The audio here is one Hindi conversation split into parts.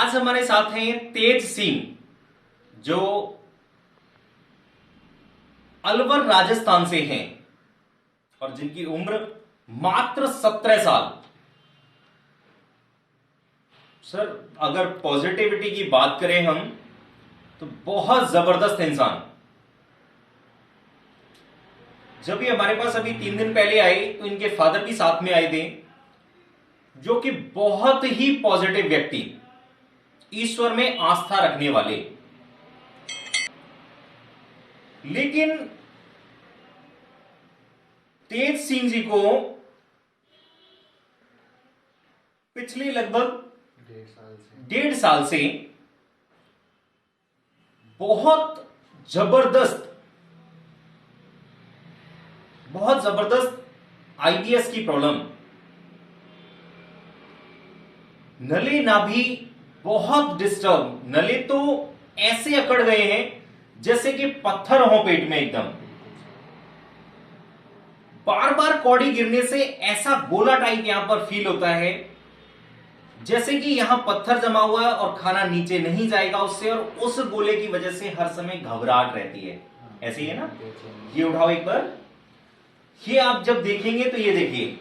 आज हमारे साथ हैं तेज सिंह, जो अलवर राजस्थान से हैं और जिनकी उम्र मात्र 17 साल। सर, अगर पॉजिटिविटी की बात करें हम, तो बहुत जबरदस्त इंसान। जब ये हमारे पास अभी 3 दिन पहले आए तो इनके फादर भी साथ में आए थे, जो कि बहुत ही पॉजिटिव व्यक्ति, ईश्वर में आस्था रखने वाले। लेकिन तेज सिंह जी को पिछले लगभग 1.5 साल से बहुत जबरदस्त आईबीएस की प्रॉब्लम, नले नाभि बहुत डिस्टर्ब, नले तो ऐसे अकड़ गए हैं जैसे कि पत्थर हो पेट में एकदम। बार बार कौड़ी गिरने से ऐसा गोला टाइप यहां पर फील होता है जैसे कि यहां पत्थर जमा हुआ है और खाना नीचे नहीं जाएगा उससे, और उस गोले की वजह से हर समय घबराहट रहती है। ऐसे ही है ना? ये उठाओ एक बार, ये आप जब देखेंगे तो ये देखिए,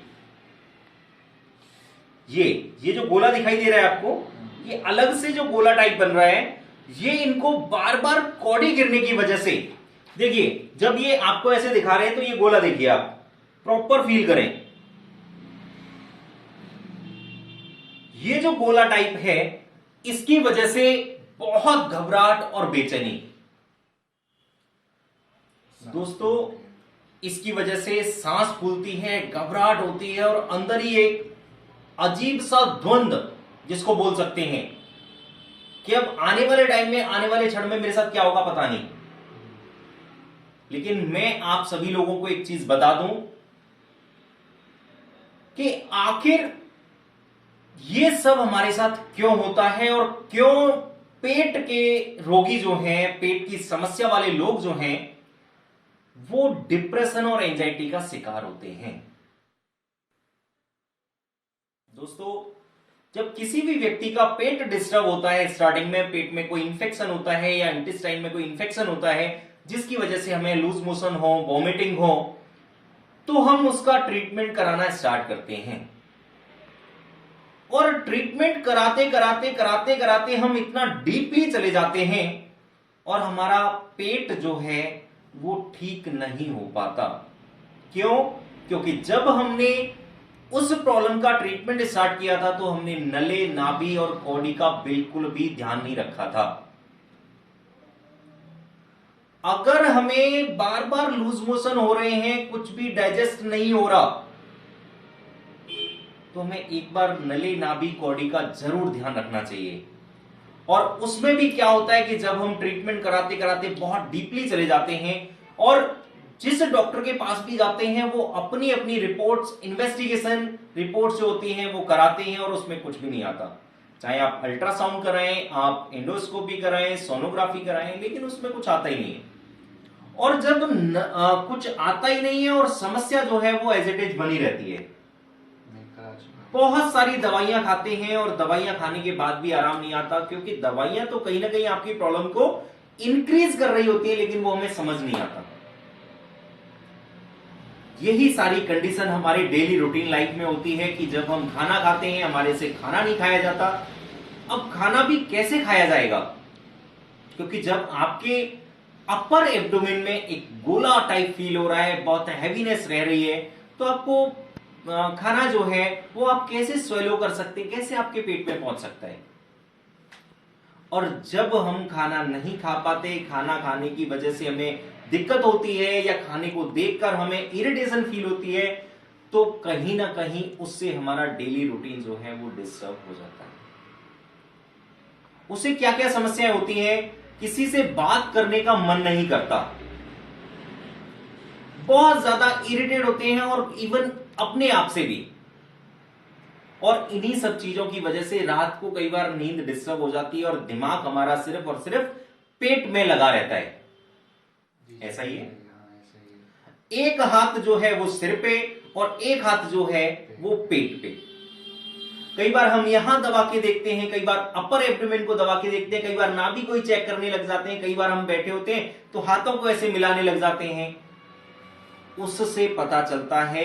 ये जो गोला दिखाई दे रहा है आपको, ये अलग से जो गोला टाइप बन रहा है, ये इनको बार बार कौड़ी गिरने की वजह से। देखिए, जब ये आपको ऐसे दिखा रहे हैं तो ये गोला देखिए, आप प्रॉपर फील करें। ये जो गोला टाइप है, इसकी वजह से बहुत घबराहट और बेचैनी। दोस्तों, इसकी वजह से सांस फूलती है, घबराहट होती है और अंदर ही एक अजीब सा द्वंद्व, जिसको बोल सकते हैं कि अब आने वाले टाइम में, आने वाले क्षण में मेरे साथ क्या होगा पता नहीं। लेकिन मैं आप सभी लोगों को एक चीज बता दूं कि आखिर ये सब हमारे साथ क्यों होता है और क्यों पेट के रोगी जो हैं, पेट की समस्या वाले लोग जो हैं, वो डिप्रेशन और एंजाइटी का शिकार होते हैं। दोस्तों, जब किसी भी व्यक्ति का पेट डिस्टर्ब होता है, स्टार्टिंग में पेट में कोई इंफेक्शन होता है या इंटेस्टाइन में कोई इंफेक्शन होता है, जिसकी वजह से हमें लूज मोशन हो, वॉमिटिंग हो, तो हम उसका ट्रीटमेंट कराना स्टार्ट करते हैं। और ट्रीटमेंट कराते कराते हम इतना डीपली चले जाते हैं और हमारा पेट जो है वो ठीक नहीं हो पाता। क्यों? क्योंकि जब हमने उस प्रॉब्लम का ट्रीटमेंट स्टार्ट किया था तो हमने नले, नाभि और कौड़ी का बिल्कुल भी ध्यान नहीं रखा था। अगर हमें बार बार लूज मोशन हो रहे हैं, कुछ भी डाइजेस्ट नहीं हो रहा, तो हमें एक बार नली, नाभि, कौड़ी का जरूर ध्यान रखना चाहिए। और उसमें भी क्या होता है कि जब हम ट्रीटमेंट कराते कराते बहुत डीपली चले जाते हैं और जिस डॉक्टर के पास भी जाते हैं, वो अपनी अपनी रिपोर्ट्स, इन्वेस्टिगेशन रिपोर्ट्स जो होती हैं वो कराते हैं और उसमें कुछ भी नहीं आता। चाहे आप अल्ट्रासाउंड कराएं, आप एंडोस्कोपी कराएं, सोनोग्राफी कराएं, लेकिन उसमें कुछ आता ही नहीं है। और जब कुछ आता ही नहीं है और समस्या जो है वो एज इट इज बनी रहती है, बहुत सारी दवाइयां खाते हैं और दवाइयां खाने के बाद भी आराम नहीं आता, क्योंकि दवाइयां तो कहीं ना कहीं आपकी प्रॉब्लम को इंक्रीज कर रही होती है, लेकिन वो हमें समझ नहीं आता। यही सारी कंडीशन हमारी डेली रूटीन लाइफ में होती है कि जब हम खाना खाते हैं, हमारे से खाना नहीं खाया जाता। अब खाना भी कैसे खाया जाएगा? क्योंकि जब आपके अपर एब्डोमेन में एक गोला टाइप फील हो रहा है, बहुत हैवीनेस रह रही है, तो आपको खाना जो है वो आप कैसे स्वेलो कर सकते हैं, कैसे आपके पेट में पहुंच सकता है? और जब हम खाना नहीं खा पाते, खाना खाने की वजह से हमें दिक्कत होती है या खाने को देखकर हमें इरिटेशन फील होती है, तो कहीं ना कहीं उससे हमारा डेली रूटीन जो है वो डिस्टर्ब हो जाता है। उससे क्या क्या समस्याएं होती हैं? किसी से बात करने का मन नहीं करता, बहुत ज्यादा इरिटेट होते हैं और इवन अपने आप से भी। और इन्हीं सब चीजों की वजह से रात को कई बार नींद डिस्टर्ब हो जाती है और दिमाग हमारा सिर्फ और सिर्फ पेट में लगा रहता है। ऐसा ही है। एक हाथ जो है वो सिर पे और एक हाथ जो है वो पेट पे। कई बार हम यहां दबा के देखते हैं, कई बार अपर एब्डोमेन को दबा के देखते हैं, कई बार नाभि को ही चेक करने लग जाते हैं, कई बार हम बैठे होते हैं तो हाथों को ऐसे मिलाने लग जाते हैं। उससे पता चलता है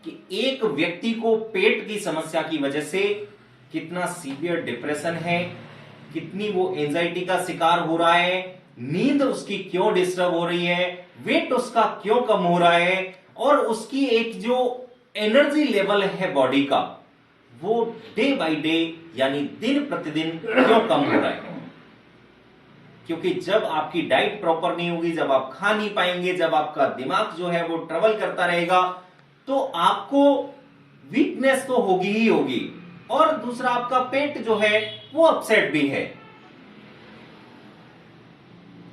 कि एक व्यक्ति को पेट की समस्या की वजह से कितना सीवियर डिप्रेशन है, कितनी वो एंजाइटी का शिकार हो रहा है, नींद उसकी क्यों डिस्टर्ब हो रही है, वेट उसका क्यों कम हो रहा है, और उसकी एक जो एनर्जी लेवल है बॉडी का वो डे बाय डे यानी दिन प्रतिदिन क्यों कम हो रहा है। क्योंकि जब आपकी डाइट प्रॉपर नहीं होगी, जब आप खा नहीं पाएंगे, जब आपका दिमाग जो है वो ट्रैवल करता रहेगा, तो आपको वीकनेस तो होगी ही होगी, और दूसरा आपका पेट जो है वो अपसेट भी है।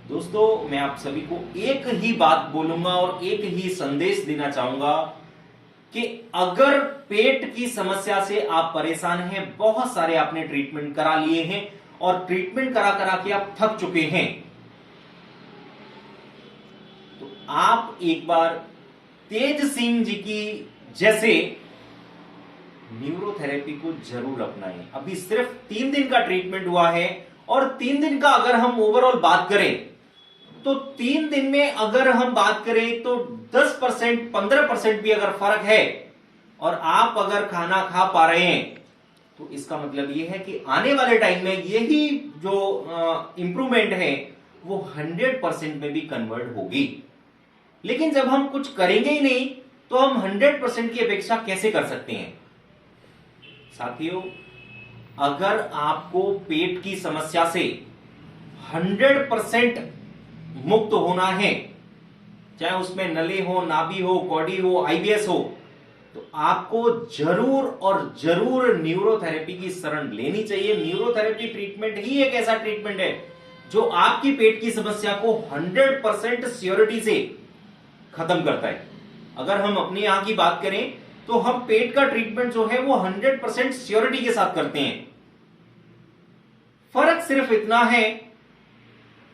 दोस्तों, मैं आप सभी को एक ही बात बोलूंगा और एक ही संदेश देना चाहूंगा कि अगर पेट की समस्या से आप परेशान हैं, बहुत सारे आपने ट्रीटमेंट करा लिए हैं और ट्रीटमेंट करा करा के आप थक चुके हैं, तो आप एक बार तेज सिंह जी की जैसे न्यूरोथेरेपी को जरूर अपनाएं। अभी सिर्फ 3 दिन का ट्रीटमेंट हुआ है, और 3 दिन का अगर हम ओवरऑल बात करें तो 3 दिन में अगर हम बात करें तो 10% 15% भी अगर फर्क है और आप अगर खाना खा पा रहे हैं, तो इसका मतलब यह है कि आने वाले टाइम में यही जो इंप्रूवमेंट है वो 100% में भी कन्वर्ट होगी। लेकिन जब हम कुछ करेंगे ही नहीं तो हम 100% की अपेक्षा कैसे कर सकते हैं। साथियों, अगर आपको पेट की समस्या से 100% मुक्त होना है, चाहे उसमें नली हो, नाभि हो, कॉडी हो, आईबीएस हो, तो आपको जरूर और जरूर न्यूरोथेरेपी की शरण लेनी चाहिए। न्यूरोथेरेपी ट्रीटमेंट ही एक ऐसा ट्रीटमेंट है जो आपकी पेट की समस्या को 100% श्योरिटी से खत्म करता है। अगर हम अपने यहां की बात करें तो हम पेट का ट्रीटमेंट जो है वो 100% श्योरिटी के साथ करते हैं। फर्क सिर्फ इतना है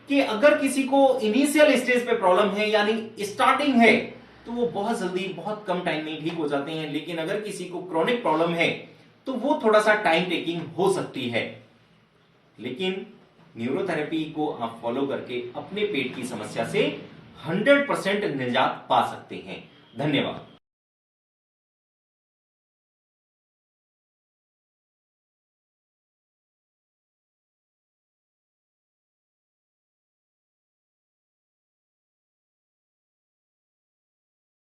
कि अगर किसी को इनिशियल स्टेज पे प्रॉब्लम है यानी स्टार्टिंग है तो वो बहुत जल्दी बहुत कम टाइम में ठीक हो जाते हैं, लेकिन अगर किसी को क्रोनिक प्रॉब्लम है तो वो थोड़ा सा टाइम टेकिंग हो सकती है। लेकिन न्यूरोथेरेपी को आप फॉलो करके अपने पेट की समस्या से 100% निजात पा सकते हैं। धन्यवाद।